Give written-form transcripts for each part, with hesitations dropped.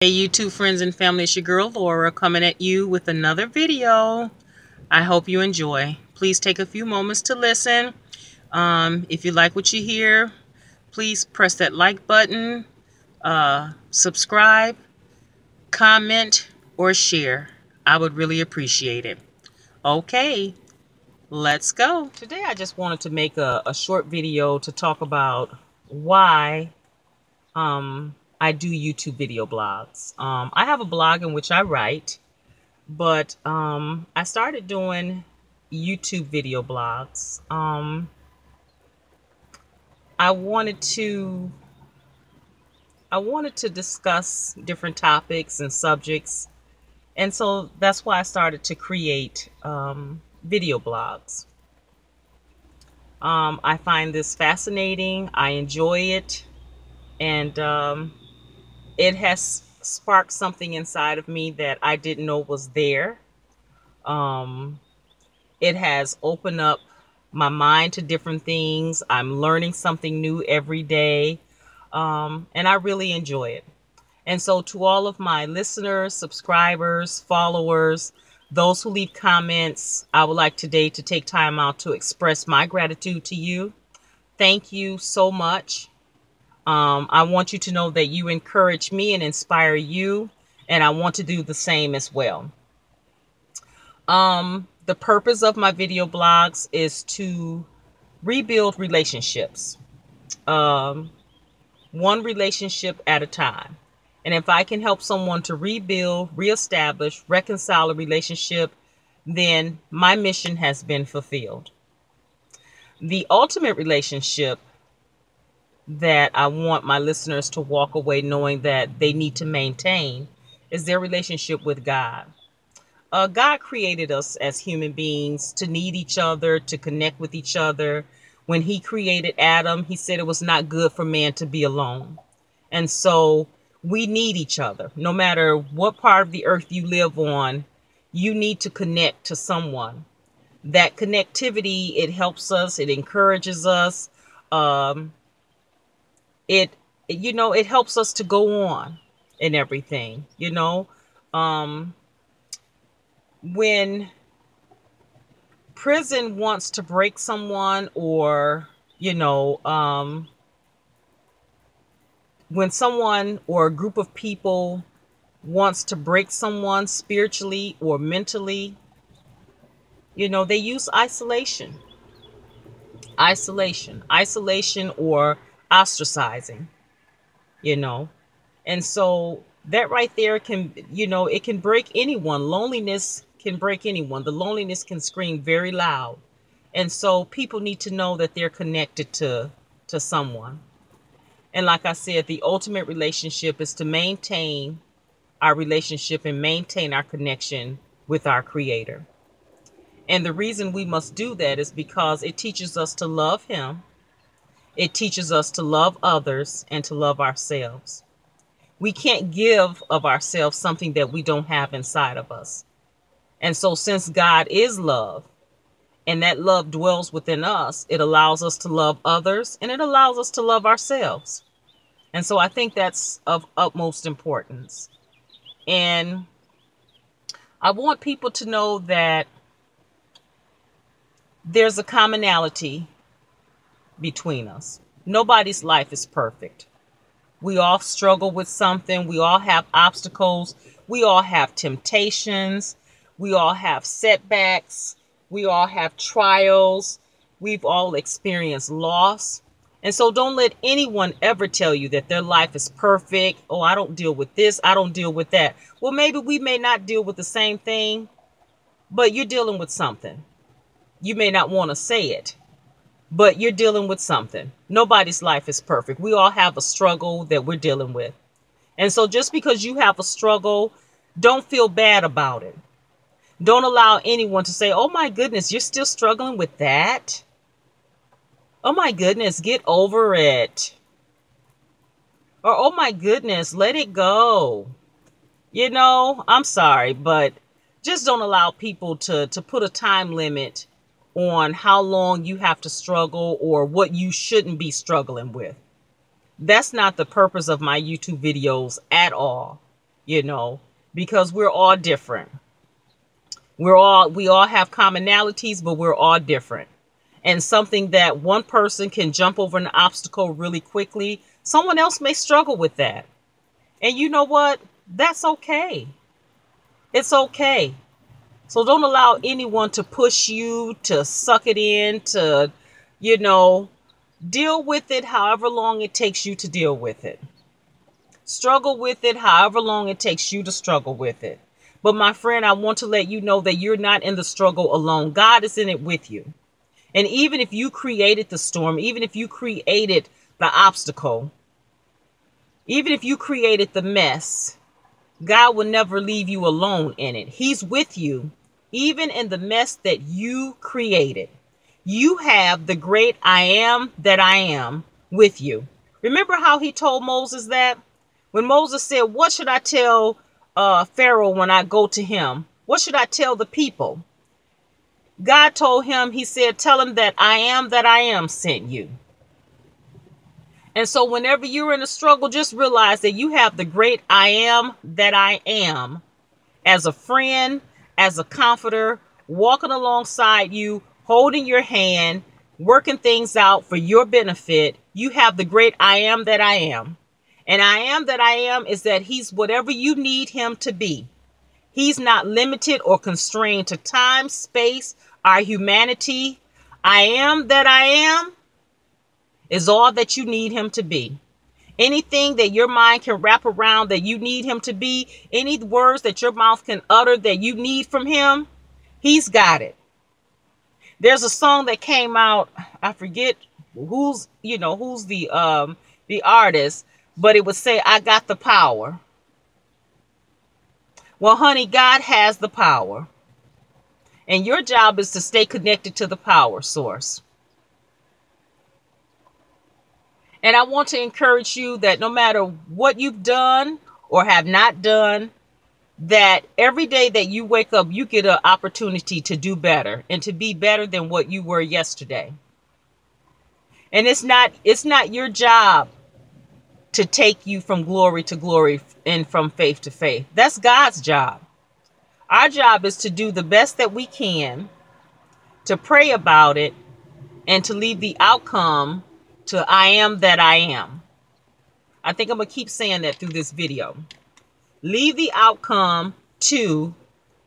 Hey YouTube friends and family, it's your girl Laura coming at you with another video. I hope you enjoy. Please take a few moments to listen. If you like what you hear, please press that like button, subscribe, comment, or share. I would really appreciate it. Okay, let's go. Today I just wanted to make a short video to talk about why I do YouTube video blogs. I have a blog in which I write, but I started doing YouTube video blogs. I wanted to discuss different topics and subjects, and so that's why I started to create video blogs. I find this fascinating. I enjoy it, and it has sparked something inside of me that I didn't know was there. It has opened up my mind to different things. I'm learning something new every day, and I really enjoy it. And so to all of my listeners, subscribers, followers, those who leave comments, I would like today to take time out to express my gratitude to you. Thank you so much. I want you to know that you encourage me and inspire you, and I want to do the same as well. The purpose of my video blogs is to rebuild relationships, one relationship at a time. And if I can help someone to rebuild, reestablish, reconcile a relationship, then my mission has been fulfilled. The ultimate relationship that I want my listeners to walk away knowing that they need to maintain is their relationship with God. God created us as human beings to need each other, to connect with each other. When he created Adam, he said it was not good for man to be alone. And so we need each other. No matter what part of the earth you live on, you need to connect to someone. That connectivity, it helps us, it encourages us. It helps us to go on and everything, when prison wants to break someone, or, when someone or a group of people wants to break someone spiritually or mentally, they use isolation or ostracizing, and so that right there can, it can break anyone. Loneliness can break anyone. The loneliness can scream very loud. And so people need to know that they're connected to someone. And like I said, the ultimate relationship is to maintain our relationship and maintain our connection with our Creator. And the reason we must do that is because it teaches us to love Him. It teaches us to love others and to love ourselves. We can't give of ourselves something that we don't have inside of us. And so since God is love, and that love dwells within us, it allows us to love others, and it allows us to love ourselves. And so I think that's of utmost importance. And I want people to know that there's a commonality between us. Nobody's life is perfect. We all struggle with something. We all have obstacles. We all have temptations. We all have setbacks. We all have trials. We've all experienced loss. And so don't let anyone ever tell you that their life is perfect. Oh, I don't deal with this. I don't deal with that. Well, maybe we may not deal with the same thing, but you're dealing with something. You may not want to say it, but you're dealing with something. Nobody's life is perfect. We all have a struggle that we're dealing with. And so just because you have a struggle, don't feel bad about it. Don't allow anyone to say, oh my goodness, you're still struggling with that? Oh my goodness, get over it. Or, oh my goodness, let it go. I'm sorry, but just don't allow people to put a time limit on how long you have to struggle or what you shouldn't be struggling with. That's not the purpose of my YouTube videos at all. you know, because we're all different. We all have commonalities, but we're all different. And something that one person can jump over an obstacle really quickly, someone else may struggle with that. And you know what? That's okay. It's okay. So don't allow anyone to push you, to suck it in, to, you know, deal with it however long it takes you to deal with it. Struggle with it however long it takes you to struggle with it. But my friend, I want to let you know that you're not in the struggle alone. God is in it with you. And even if you created the storm, even if you created the obstacle, even if you created the mess, God will never leave you alone in it. He's with you, even in the mess that you created. You have the great I am that I am with you. Remember how he told Moses that? When Moses said, what should I tell Pharaoh when I go to him? What should I tell the people? God told him, he said, tell him that I am sent you. And so whenever you're in a struggle, just realize that you have the great I am that I am as a friend, as a comforter, walking alongside you, holding your hand, working things out for your benefit. You have the great I am that I am. And I am that I am is that he's whatever you need him to be. He's not limited or constrained to time, space, our humanity. I am that I am is all that you need him to be. Anything that your mind can wrap around that you need him to be, any words that your mouth can utter that you need from him, he's got it. There's a song that came out, I forget who's the artist, but it would say, I got the power. Well, honey, God has the power. And your job is to stay connected to the power source. And I want to encourage you that no matter what you've done or have not done, that every day that you wake up, you get an opportunity to do better and to be better than what you were yesterday. And it's not your job to take you from glory to glory and from faith to faith. That's God's job. Our job is to do the best that we can, to pray about it, and to leave the outcome to I am that I am. I think I'm going to keep saying that through this video. Leave the outcome to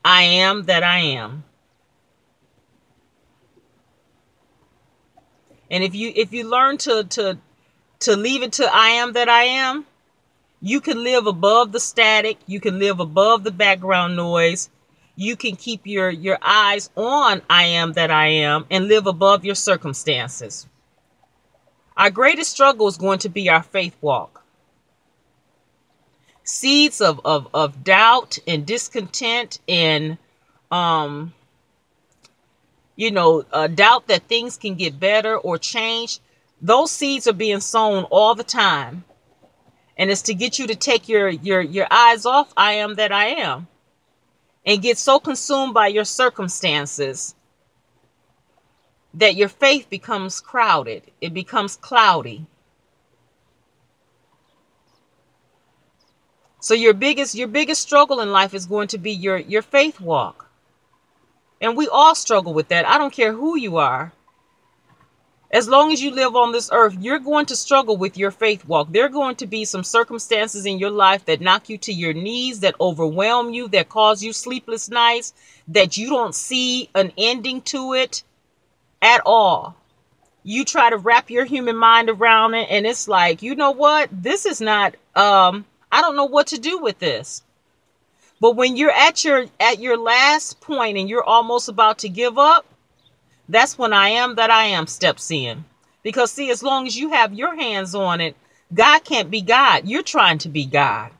I am that I am. And if you learn to leave it to I am that I am, you can live above the static. You can live above the background noise. You can keep your eyes on I am that I am and live above your circumstances. Our greatest struggle is going to be our faith walk. Seeds of doubt and discontent and, doubt that things can get better or change. Those seeds are being sown all the time. And it's to get you to take your eyes off I am that I am and get so consumed by your circumstances that your faith becomes crowded. It becomes cloudy. So your biggest struggle in life is going to be your faith walk. And we all struggle with that. I don't care who you are. As long as you live on this earth, you're going to struggle with your faith walk. There are going to be some circumstances in your life that knock you to your knees, that overwhelm you, that cause you sleepless nights, that you don't see an ending to it at all. You try to wrap your human mind around it, and it's like, you know what? This is not, I don't know what to do with this. But when you're at your last point and you're almost about to give up, that's when I am that I am steps in. Because see, as long as you have your hands on it, God can't be God. You're trying to be God.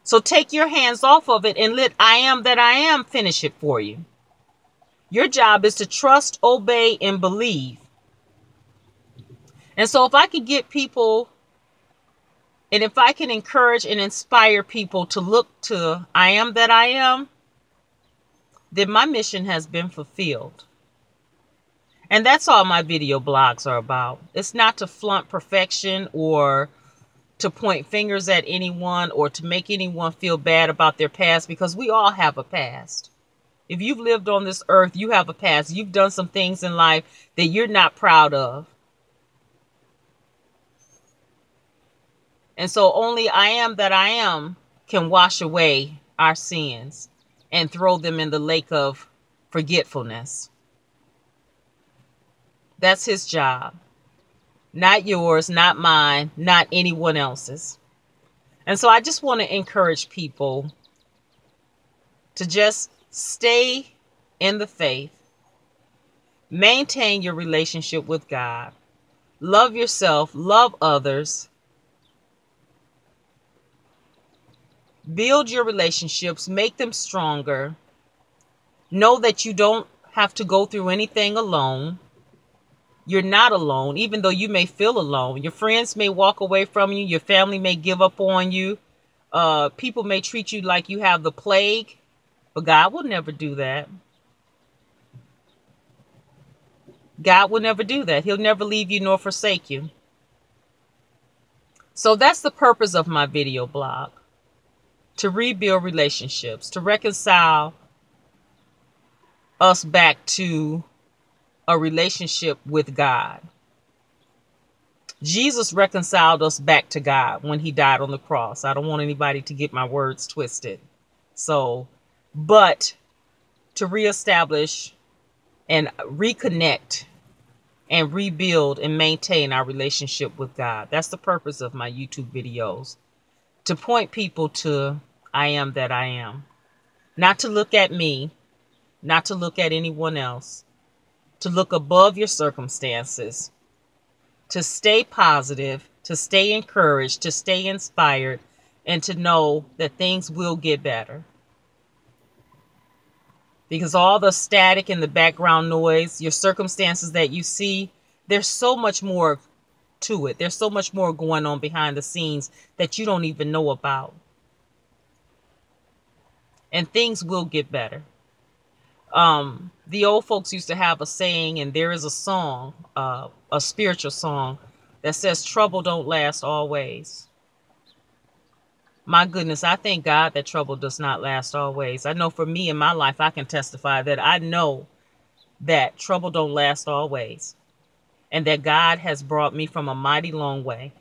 So take your hands off of it and let I am that I am finish it for you. Your job is to trust, obey, and believe. And so if I could get people, and if I can encourage and inspire people to look to I am that I am, then my mission has been fulfilled. And that's all my video blogs are about. It's not to flaunt perfection or, to point fingers at anyone or to make anyone feel bad about their past, because we all have a past. If you've lived on this earth, you have a past. You've done some things in life that you're not proud of. And so only I am that I am can wash away our sins and throw them in the lake of forgetfulness. That's his job. Not yours, not mine, not anyone else's. And so I just want to encourage people to just stay in the faith, maintain your relationship with God, love yourself, love others, build your relationships, make them stronger. Know that you don't have to go through anything alone. You're not alone, even though you may feel alone. Your friends may walk away from you. Your family may give up on you. People may treat you like you have the plague, but God will never do that. God will never do that. He'll never leave you nor forsake you. So that's the purpose of my video blog, to rebuild relationships, to reconcile us back to a relationship with God. Jesus reconciled us back to God when he died on the cross. I don't want anybody to get my words twisted. But to reestablish and reconnect and rebuild and maintain our relationship with God. That's the purpose of my YouTube videos. To point people to I am that I am. Not to look at me, not to look at anyone else. To look above your circumstances, to stay positive, to stay encouraged, to stay inspired, and to know that things will get better. Because all the static and the background noise, your circumstances that you see, there's so much more to it. There's so much more going on behind the scenes that you don't even know about. And things will get better. The old folks used to have a saying, and there is a song, a spiritual song that says, trouble don't last always. My goodness, I thank God that trouble does not last always. I know for me in my life, I can testify that I know that trouble don't last always, and that God has brought me from a mighty long way,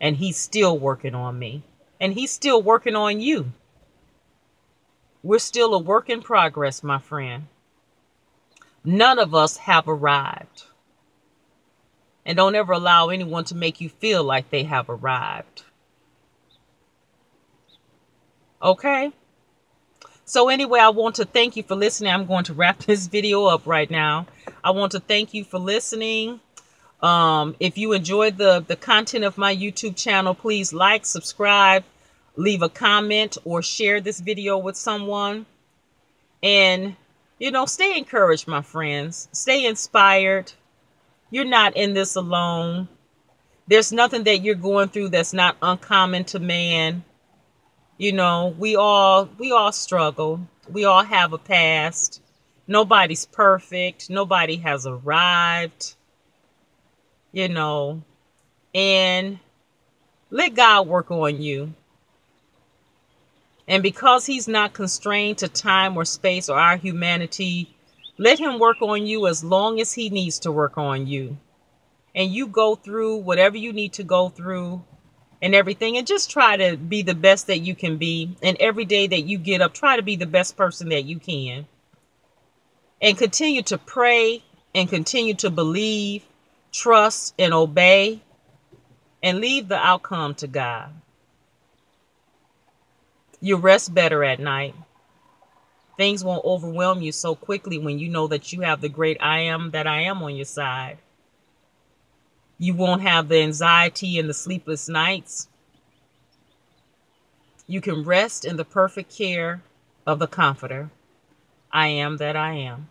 and he's still working on me, and he's still working on you. We're still a work in progress, my friend. None of us have arrived. And don't ever allow anyone to make you feel like they have arrived. Okay? So anyway, I want to thank you for listening. I'm going to wrap this video up right now. I want to thank you for listening. If you enjoyed the content of my YouTube channel, please like, subscribe, leave a comment, or share this video with someone. And, stay encouraged, my friends. Stay inspired. You're not in this alone. There's nothing that you're going through that's not uncommon to man. We all struggle. We all have a past. Nobody's perfect. Nobody has arrived. And let God work on you. And because he's not constrained to time or space or our humanity, let him work on you as long as he needs to work on you. And you go through whatever you need to go through and everything. And just try to be the best that you can be. And every day that you get up, try to be the best person that you can. And continue to pray and continue to believe, trust, and obey. And leave the outcome to God. You rest better at night. Things won't overwhelm you so quickly when you know that you have the great I am that I am on your side. You won't have the anxiety and the sleepless nights. You can rest in the perfect care of the Comforter. I am that I am.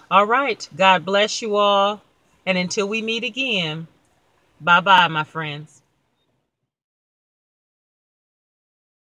All right. God bless you all. And until we meet again, bye-bye, my friends.